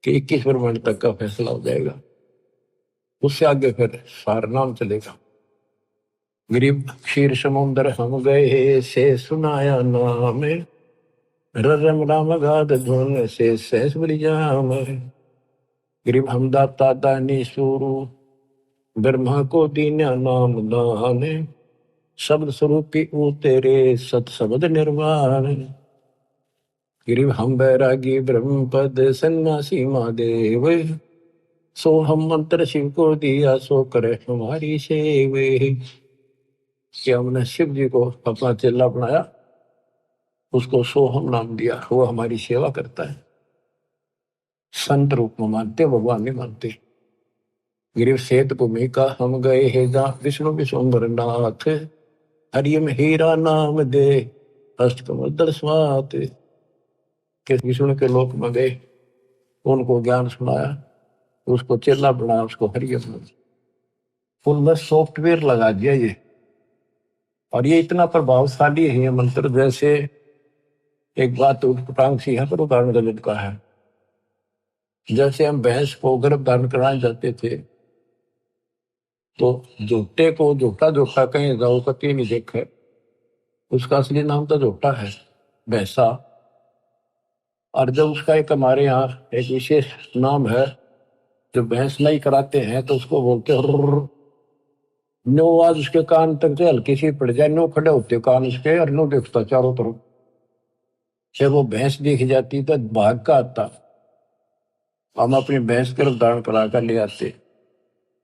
कि 21 ब्रह्मांड तक का फैसला हो जाएगा, उससे आगे फिर सार नाम चलेगा। गरीब क्षीर समुद्र हम गए से सुनाया नाम, रम राम गाद धुन से सहस बलिजाम। गरीब हम दाता दानी सुरु ब्रह्मा को दीना नाम दान, शब्द स्वरूपी ऊ तेरे सत शब्द निर्वाण। गिरिव हम बैरागी ब्रह्म पद सन्यासी महादेव, सो हम मंत्र शिव को दिया सो करे हमारी सेवे। कि हमने शिव जी को अपना चेला बनाया, उसको सोहम नाम दिया, वो हमारी सेवा करता है। संत रूप में मानते, भगवान नहीं मानते। गिरिव श्वेत भूमिका हम गए हे जा विष्णु विश्वम्बर नाथ, हरियम हीरा नाम दे अष्ट कमल दर्शवात। कि विष्णु के लोक में गए, उनको ज्ञान सुनाया, उसको चेला बनाया, उसको हरियम उनमें सॉफ्टवेयर लगा दिया ये। और ये इतना प्रभावशाली है ये मंत्र, जैसे एक बात उटपटांग सी है पर उदाहरण गलत का है। जैसे हम भैंस को गर्भ धारण कराने जाते थे, तो झोटे को झोटा झोटा कहीं जाओ कभी नहीं देखे, उसका असली नाम तो झोटा है, भैंसा। और जब उसका एक हमारे यहाँ एक विशेष नाम है, जो भैंस नहीं कराते हैं तो उसको बोलते हैं नो। आवाज उसके कान तक से हल्की सी पड़ जाए, नो खड़े होते कान उसके और नो देखता चारों तरफ। फिर वो भैंस दिख जाती तो भाग का आता, हम अपनी भैंस गर्भ धारण करा कर ले आते।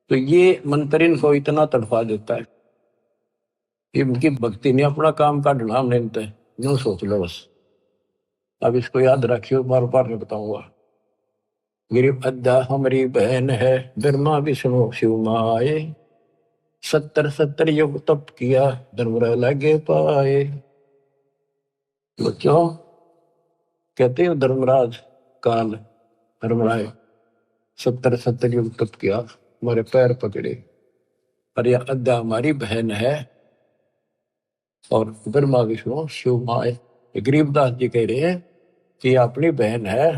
तो ये मंत्र इनको इतना तड़फा देता है, इनकी भक्ति ने अपना काम का ढलान नहीं है, यूं सोच लो बस। अब इसको याद रखियो, बार बार नहीं बताऊंगा। गिरिव अद्दा हमारी बहन है, ब्रह्मा विष्णु शिव माए, 70 युग तप किया धर्मराज लगे पाए। तो क्यों कहते हैं धर्मराज काल धर्मराय 70 युग तप किया, हमारे पैर पकड़े। और यह अद्दा हमारी बहन है, और ब्रह्मा विष्णु शिव माए। गरीबदास जी कह रहे हैं कि ये अपनी बहन है,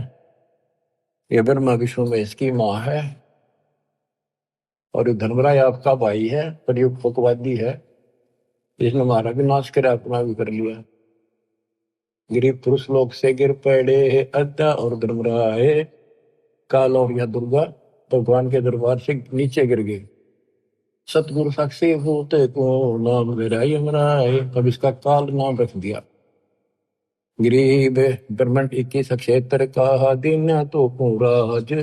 ये ब्रह्मा विष्णु में इसकी माँ है, और धर्मराय आपका भाई है, पर ये फकवादी है, इसने हमारा भी नाश कर अपना भी कर लिया। गिरी पुरुष लोक से गिर पड़े अद्दा और धर्मराय, काल और या दुर्गा भगवान के दरबार से नीचे गिर गए। सतगुरु साक्षी होते को नाम मेरा यमराय, अब इसका काल नाम रख दिया। गरीब ब्रह्मंड 21 क्षेत्र का दिन तो राज,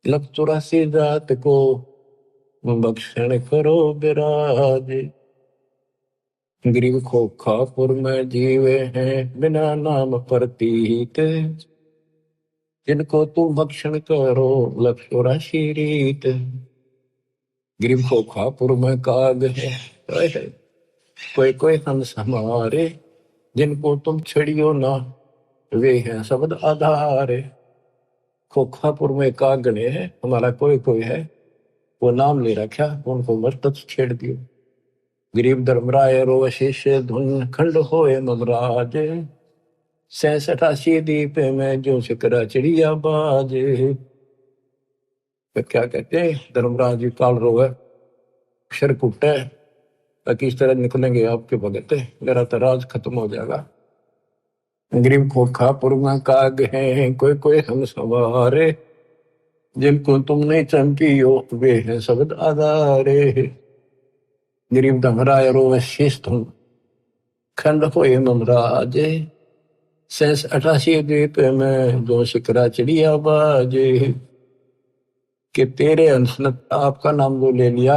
लख 84 जात को बख्शण करो विराज। गरीब खोखापुर में जीवे हैं बिना नाम प्रतीत, जिनको तुम भक्षण करो लख 84 रीत। गरीब खोखापुर में काग है कोई कोई हंस हमारे, जिनको तुम छड़ियो ना वे हैं शब्द आधारे। खोखापुर में कागने है, हमारा कोई कोई है, वो नाम ले रखा, उनको मत छेड़ दियो। गरीब धर्मराय रो शिष्य धुन खंड होए ममराज, 86 दीप में जो शिकरा चिड़िया बाज। तो क्या कहते हैं धर्मराज जी काल रोए अक्षर कुटे, किस तरह निकलेंगे आपके भगत, मेरा तो राज खत्म हो जाएगा। गरीब खोखापुर में काग हैं कोई कोई हम सवारे, जिनको तुम नहीं चमकियो वे हैं शब्द आधारे। गरीब धमराय रो शीश तुम खंड होए ममराज, 88 द्वीप में जो शिकरा चिड़िया बाजे। कि तेरे अंश ने आपका नाम जो ले लिया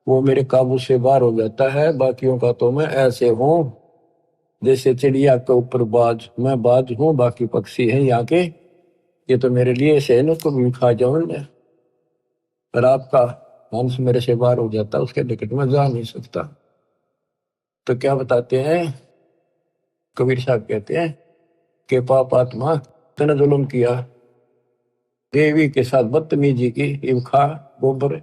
वो मेरे काबू से बाहर हो जाता है, बाकियों का तो मैं ऐसे हूं जैसे चिड़िया के ऊपर बाज, मैं बाज हूं बाकी पक्षी हैं यहाँ के, ये तो मेरे लिए सहनों को भी खा जाऊं मैं। पर आपका हंस मेरे से बाहर हो जाता, उसके निकट में जा नहीं सकता। तो क्या बताते हैं कबीर साहब कहते हैं कि पाप आत्मा तने जुल्म किया, देवी के साथ बदतमीजी की, इव खा गोबर।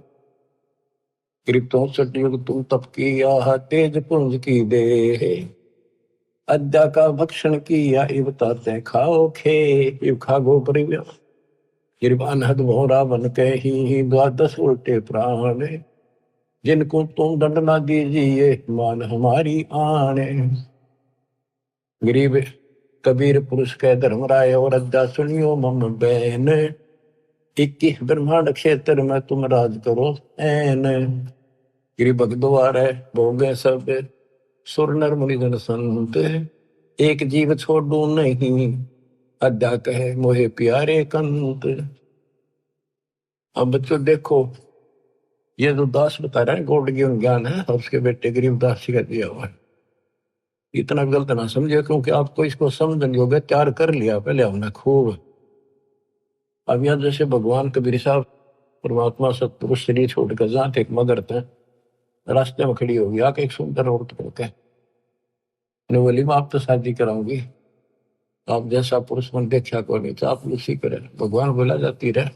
गरीब 64 युग तुम तप किया, तेज पुंज की दे, अद्या का भक्षण किया, इव ताते खाओ खे, इव खा गोबर। गरीब अनहद भोरा बन के ही द्वादश उल्टे प्राण, जिनको तुम दंड ना दीजिए मान हमारी आने। गरीब कबीर पुरुष के धर्मराय और अद्या सुनियो मम बैन, 21 ब्रह्मांड क्षेत्र में तुम राज करो ऐन। गिरी भगद्वार है भोगे सब सुर नर मुनि जन संत, एक जीव छोड़ू नहीं अद्या कहे मोहे प्यारे कंत। अब बच्चों देखो, ये जो दास बता रहा है गौड़ ज्ञान है, और उसके बेटे गरीबदास जी का दिया हुआ है। इतना गलत ना समझे, क्योंकि आपको इसको समझने योग्य तैयार कर लिया पहले हमने खूब। अब यहाँ जैसे भगवान कबीर साहब परमात्मा सतपुरुष शरीर छोड़कर जहाँ थे मगर थे, रास्ते में खड़ी होगी आके एक सुंदर औरत कहते हैं, बोली मैं आप तो शादी कराऊंगी, आप जैसा पुरुष मन देखा को नहीं, तो आप उसी करे। भगवान बोला जाती रहे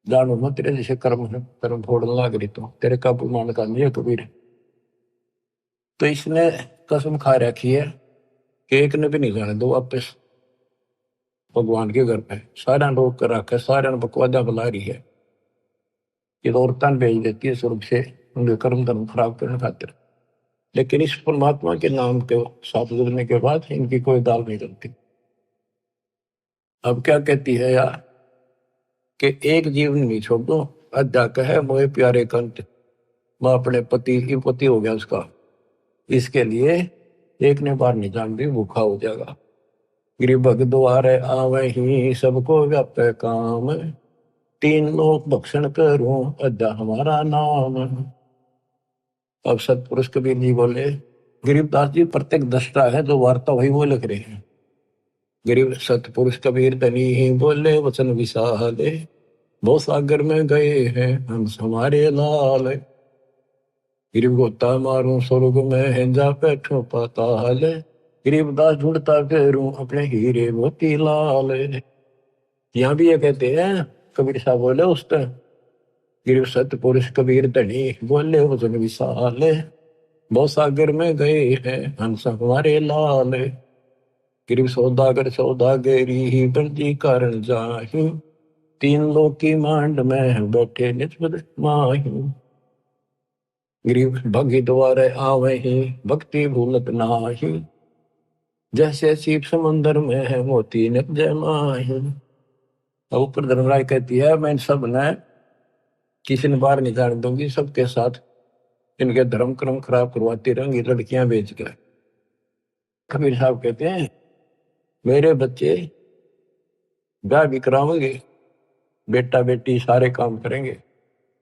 जानो मैं तेरे जैसे कर्म है, कर्म फोड़ने लग रही तो तेरे काबू मान का नहीं है कबीर। तो इसने कसम खा रखी है कि एक ने भी नहीं जाने दो वापस भगवान के घर पे। सारा रोक कर रखा है, सारा बकवादा बुला रही है, ये तो औरतां भेज देती है स्वर्ग से उनके कर्म धर्म खराब करने खातिर। लेकिन इस परमात्मा के नाम के साथ जुड़ने के बाद इनकी कोई दाल नहीं चलती। अब क्या कहती है यार कि एक जीवन नहीं छोड़ दो, अद्या कहे मोहे प्यारे कंत, मैं अपने पति हो गया उसका, इसके लिए एक ने बार नहीं जान दी भूखा हो जाएगा। गिरी भग द्वारे आवे ही सबको व्यापे काम, 3 लोक भक्षण करूं अद्या हमारा नाम। अब सतपुरुष कबीर जी बोले, गरीबदास जी प्रत्येक दृष्टा है, जो वार्ता वही वो लिख रहे हैं। गरीब सतपुरुष कबीर धनी ही बोले वचन विशाले, बहुत सागर में गए हैं हम हमारे लाल। गरीब गोता मारूं स्वर्ग में है जा बैठो पाताल, गरीबदास ढूंढता फिरूं अपने हीरे मोती लाल। यहाँ भी ये कहते हैं कबीर साहब बोले उस तरह, गिर सतपुरुष कबीर धनी बोले वचन विशाल, बहुत सागर में गए हैं हंस हमारे लाल। गिर सौदागर सौदागरी ही बंदी कारण जाही, 3 लोक की मांड में बैठे निस्बत माही। गिरीब भगी द्वारे आवे ही भक्ति भूलत नाही, जैसे सीप समंदर में है मोती निप जय माही। अब ऊपर धर्मराय कहती है मैं सब ने किसी ने बाहर नहीं जाने दूंगी, सबके साथ इनके धर्म क्रम खराब करवाती रहेंगी लड़कियां बेच कर। कबीर साहब कहते हैं मेरे बच्चे ब्याह भी करावेंगे, बेटा बेटी सारे काम करेंगे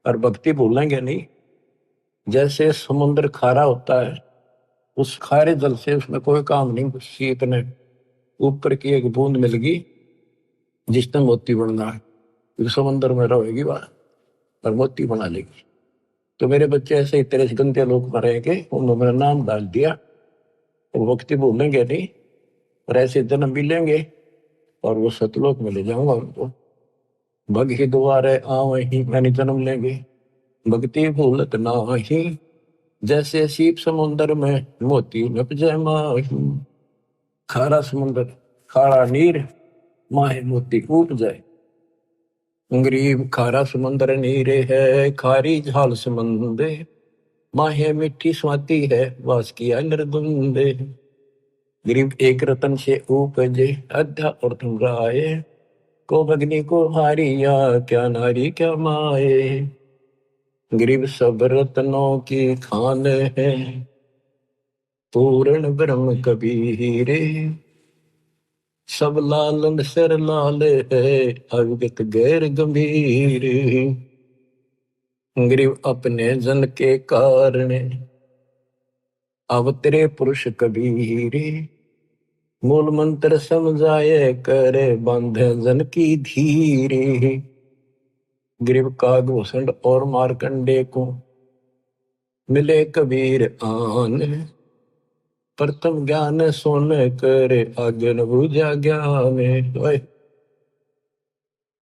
और भक्ति भूलेंगे नहीं। जैसे समुद्र खारा होता है, उस खारे जल से उसमें कोई काम नहीं, शीत ने ऊपर की एक बूंद मिल गई जिसने मोती बनना है, फिर समुद्र में रहेगी वह और मोती बना लेगी। तो मेरे बच्चे ऐसे ही तेरे गंदे लोग में रहेंगे, उन्होंने मेरा नाम डाल दिया और भक्ति भूलेंगे नहीं, और ऐसे जन्म भी लेंगे और वो सतलोक में ले जाऊंगा उनको। भग ही द्वारे आवे ही मैंने जन्म लेंगे, भक्ति भूलत नाही, जैसे सीप समुद्र में मोती नप जय माही। खारा समुद्र खारा नीर माहे मोती कूप जाए। गरीब खारा समुद्र नीरे है खारी झाल समंदे, माहे मिट्टी स्वाति है वास किया नरदुंदे। गरीब एक रतन से उपजे अध्या और तुम राय, को भगनी को हारिया क्या नारी क्या माए। गरीब सब रत्नों की खान है पूर्ण ब्रह्म कबीरे, सब लालन सिर लाल है अविगत गैर गंभीर। गरीब अपने जन के कारण अवतरे पुरुष कबीरे, मूल मंत्र समझाए करे बांधे जन की धीरे। गरीब कागभूषण और मारकंडे को मिले कबीर आन, प्रथम ज्ञान सुन करे आगे न बुझा ज्ञान।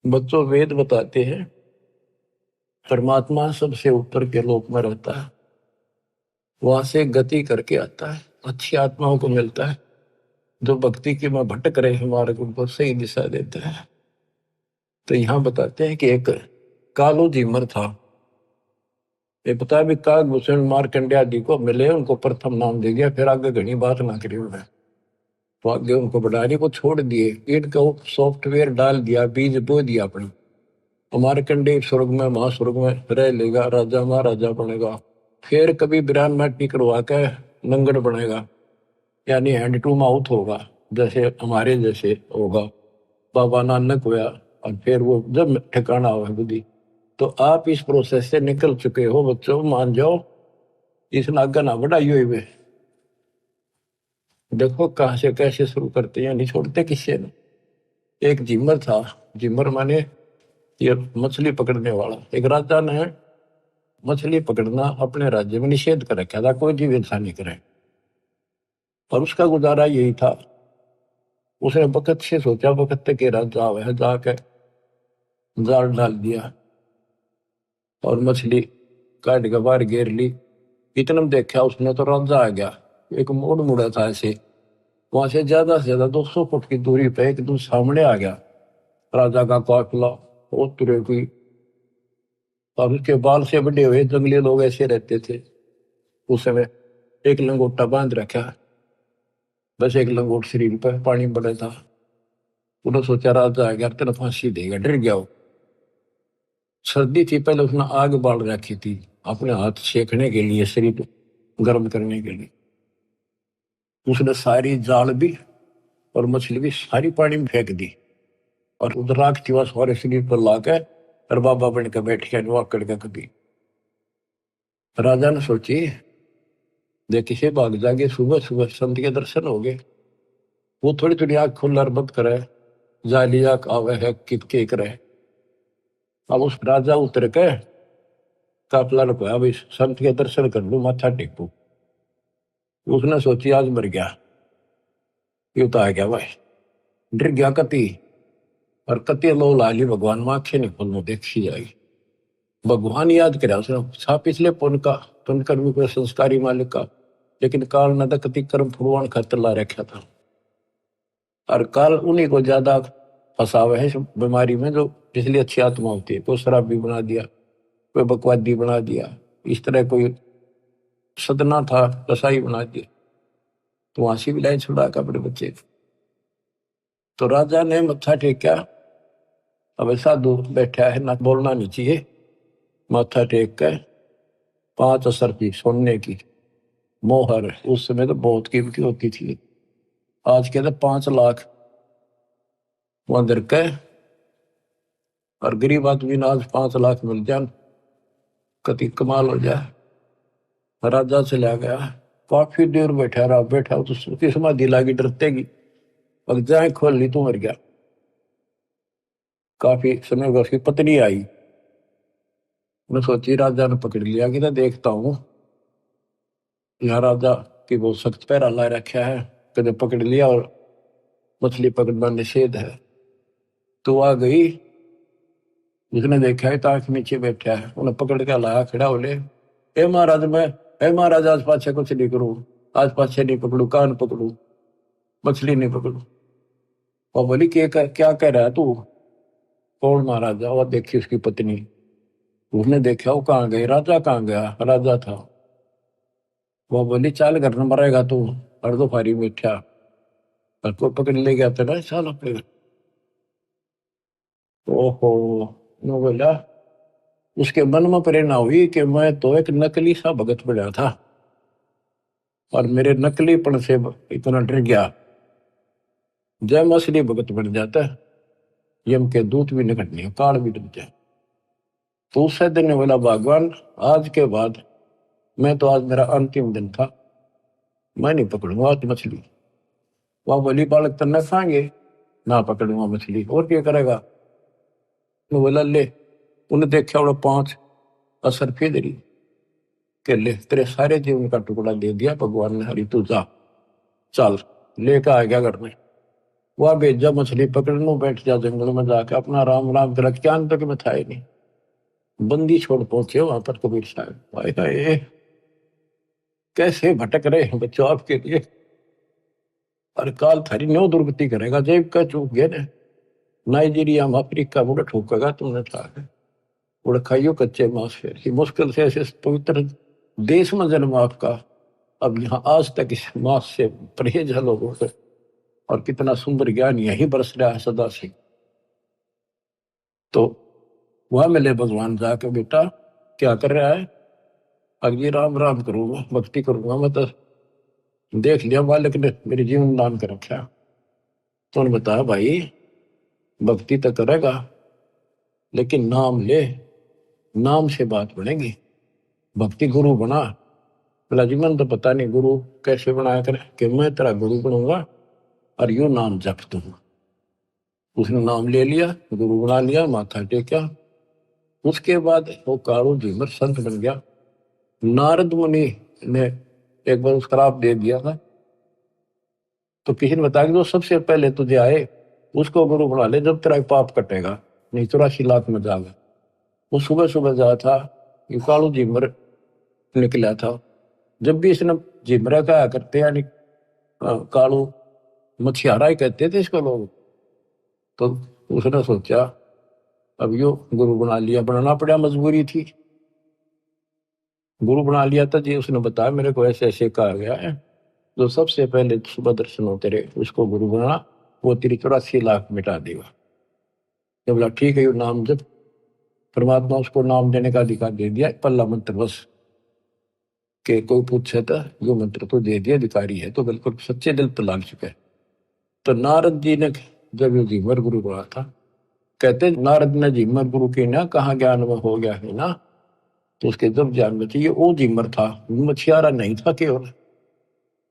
बच्चों, वेद बताते हैं परमात्मा सबसे ऊपर के लोक में रहता है, वहां से गति करके आता है, अच्छी आत्माओं को मिलता है, जो भक्ति की में भटक रहे मार्ग उनको सही दिशा देता है। तो यहाँ बताते हैं कि एक कालो जीमर था, ये पता है भी काकभूषण मार्कंडेय आदि को मिले, उनको प्रथम नाम दे दिया, फिर आगे घनी बात ना करी उन्हें, तो आगे उनको बढ़ाने को छोड़ दिए, इनका सॉफ्टवेयर डाल दिया, बीज बो दिया अपने, मार्कंडेय स्वर्ग में महास्वर्ग में रह लेगा, राजा महाराजा बनेगा, फिर कभी बिरान माटी करवा के नंगड़ बनेगा, यानी हैंड टू माउथ होगा, जैसे हमारे जैसे होगा, बाबा नानक हुआ, और फिर वो जब ठिकाना हुआ बुद्धि। तो आप इस प्रोसेस से निकल चुके हो बच्चों, मान जाओ, इस नागा ना बढ़ाई हुई वे। देखो कहां से कैसे शुरू करते हैं, नहीं छोड़ते किससे न। एक जिमर था, जिमर माने ये मछली पकड़ने वाला, एक राजा ने मछली पकड़ना अपने राज्य में निषेध कर रखा था, कोई जीव इंसान नहीं करे, और उसका गुजारा यही था। उसने बखत से सोचा, बखत के राजा आवे, जाके जाल डाल दिया और मछली काट के बाहर घेर ली। इतना में देखा उसने तो राजा आ गया, एक मोड़ मुड़ा था ऐसे, वहां से ज्यादा 200 फुट की दूरी पे एकदम सामने आ गया राजा का काफिला, वो तुरे की, और उसके बाल से बड़े हुए जंगली लोग ऐसे रहते थे उस समय, एक लंगोटा बांध रखा, बस एक लंगोट शरीर पर, पानी बड़ा था। उन्होंने सोचा राजा आ गया तेना फांसी देगा, डर गया वो। सर्दी थी, पहले उसने आग बाल रखी थी अपने हाथ सेकने के लिए, शरीर गर्म करने के लिए। उसने सारी जाल भी और मछली भी सारी पानी में फेंक दी, और उधर राख थी वहां सारे शरीर पर लाकर, और बाबा बन के बैठ गया नुआ करके कभी। राजा ने सोची देखी से भाग जागे, सुबह सुबह संत के दर्शन हो गए, वो थोड़ी थोड़ी आग खुल्लर बंद करे, जाली आग आवे है कित के करे। अब उस राजा उतर के काफला रुका, अब इस संत के दर्शन कर लू, माथा टेकू। उसने सोची आज मर गया, ये तो आ गया भाई, डर गया कति, और कति लो लाली भगवान में आंखें नहीं खोलने देखी जाएगी। भगवान याद करे उसने, छा पिछले पुण्य का, पुण्य कर्मी को संस्कारी मालिक का, लेकिन काल न तो कति कर्म फुलवान खातर ला रखा था, और काल उन्हीं को ज्यादा फंसावे है इस बीमारी में, जो पिछली अच्छी आत्मा होती है, कोई शराबी बना दिया, कोई बकवादी बना दिया, इस तरह कोई सदना था कसाई बना दिया, तो वहां से भी लाइन छुड़ा का बड़े बच्चे। तो राजा ने मत्था टेका, अब साधु बैठा है ना, बोलना नहीं चाहिए, माथा टेक कर 5 असर की सोने की मोहर, उस समय तो बहुत कीमती होती थी, आज के तो 5 लाख वहां दर के, और गरीब आदमी ने आज 5 लाख मिल जाए कति कमाल हो जाए। राजा चला गया, काफी देर बैठा रहा, बैठा तो उसकी समाधि लागी डरतेगी, अब जाए खोल ली तो मर गया। काफी समय में उसकी पत्नी आई, मैं सोची राजा ने पकड़ लिया कि ना देखता हूँ, यहाँ राजा की बहुत सख्त पैरा ला रखा है, कदे पकड़ लिया और मछली पकड़ना निषेध है। तो आ गई, उसने देखा है ताक नीचे बैठा है, उन्हें पकड़ के लाया, खड़ा हो ले, ए महाराज मैं, ए महाराज आज पाछे कुछ नहीं करूं, आज पाछे नहीं पकड़ू, कान पकड़ू, मछली नहीं पकड़ू। और बोली क्या कह रहा है तू? कौन महाराजा? और देखी उसकी पत्नी, उसने देखा वो कहाँ गई, राजा कहाँ गया, राजा था। वो बोली चाल घर में मरेगा तू, और दो फारी बैठा, और कोई पकड़ ले गया तेरा चाल अपने। ओहो, नो बोला, उसके मन में प्रेरणा हुई कि मैं तो एक नकली सा भगत बना था, और मेरे नकलीपन से इतना डर गया, जब मैं असली भगत बन जाता यम के दूत भी निकट नहीं, काल भी डर जाए। तो उससे दिन ने बोला भगवान आज के बाद, मैं तो आज मेरा अंतिम दिन था, मैं नहीं पकड़ूंगा आज मछली। वह बोली बालक तन्ना खाएंगे, ना पकड़ूंगा मछली, और क्या करेगा? मैं बोला ले, उन्हें देखा वो 5 असर फेदरी के ले, तेरे सारे जीवन का टुकड़ा दे दिया भगवान ने, हरी तू जा, चल लेकर आ गया घर में। वह भेजा मछली पकड़ने, बैठ जा जंगल में जाके अपना राम राम कर, क्या तक में था ही नहीं। बंदी छोड़ पहुंचे वहां पर कबीर साहब। भाई हाय, कैसे भटक रहे हैं बच्चों आपके लिए, और काल थारी न्यो दुर्गति करेगा, जेब का चूक गया ने। नाइजीरिया में अफ्रीका मुड़ ठोकेगा तुमने था, उड़ खाइयो कच्चे मांस, फिर ही मुश्किल से ऐसे पवित्र देश में जन्म आपका, अब यहाँ आज तक इस मांस से परहेज है लोगों से, और कितना सुंदर ज्ञान यही बरस रहा है सदा से। तो वह मिले भगवान जाके, बेटा क्या कर रहा है? अगे राम राम करूंगा, भक्ति करूंगा मैं तो, देख लिया मालिक ने मेरे जीवन दान कर रखा। तो उन्होंने बताया, भाई भक्ति तो करेगा लेकिन नाम ले, नाम से बात बनेगी। भक्ति गुरु बना। बोला जी मैंने तो पता नहीं गुरु कैसे बनाया करे, कि मैं तेरा गुरु बनूंगा और यू नाम जप दूंगा। उसने नाम ले लिया, गुरु बना लिया, माथा टेका। उसके बाद वो कारू झीमर संत बन गया। नारद मुनि ने एक बार उसका श्राप दे दिया था, तो किसी ने बताया कि जो सबसे पहले तुझे आए उसको गुरु बना ले, जब तेरा पाप कटेगा, नहीं 84 लाख में जाएगा। वो सुबह सुबह जाया था, ये कालू झीमर निकला था। जब भी इसने झिमरा कहा करते, यानी कालू मछियारा ही कहते थे इसको लोग। तो उसने सोचा अब यो गुरु बना लिया, बनाना पड़ा, मजबूरी थी। गुरु बना लिया था जी। उसने बताया मेरे को ऐसे ऐसे कहा गया है, जो सबसे पहले सुबह दर्शन हो तेरे उसको गुरु बना, वो तेरी 84 लाख मिटा देगा। तो बोला ठीक है, यो नाम जब परमात्मा उसको नाम देने का अधिकार दे दिया, पल्ला मंत्र बस के कोई पूछे तो यो मंत्र तो दे दिया, अधिकारी है तो बिल्कुल सच्चे दिल पर लाग चुका है। तो नारद जी ने जब ये झीमर गुरु बना था, कहते नारद ने झीमर गुरु की ना कहा ज्ञान में हो गया है ना, तो उसके जब ज्ञान में चाहिए वो झीमर था, मछियारा नहीं था केवल।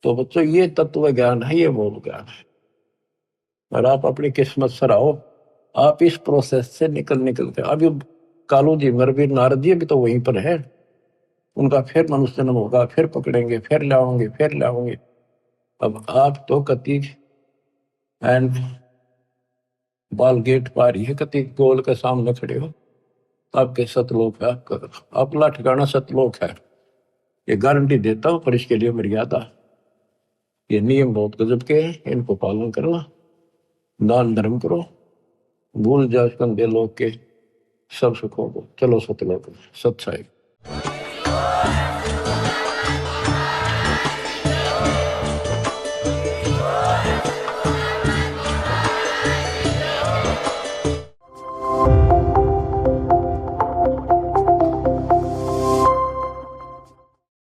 तो बच्चों ये तत्व ज्ञान है, ये बोध ज्ञान है। और आप अपनी किस्मत सराहो, आप इस प्रोसेस से निकल के अभी कालू झीमर भी नारद जी भी तो वहीं पर है, उनका फिर मनुष्य जन्म होगा, फिर पकड़ेंगे, फिर लाओगे, फिर लाओगे। अब आप तो कति एंड बाल गेट पार ही है, कति गोल के सामने खड़े हो, आपके सतलोक है, आपका अपना ठिकाना सतलोक है, ये गारंटी देता हूं। पर इसके लिए मर्यादा, ये नियम बहुत गजब के हैं, इनको पालन करना। दान धर्म करो, भूल जाओ कंधे लोग के सब सुखों को, चलो सतलोक सत्साई।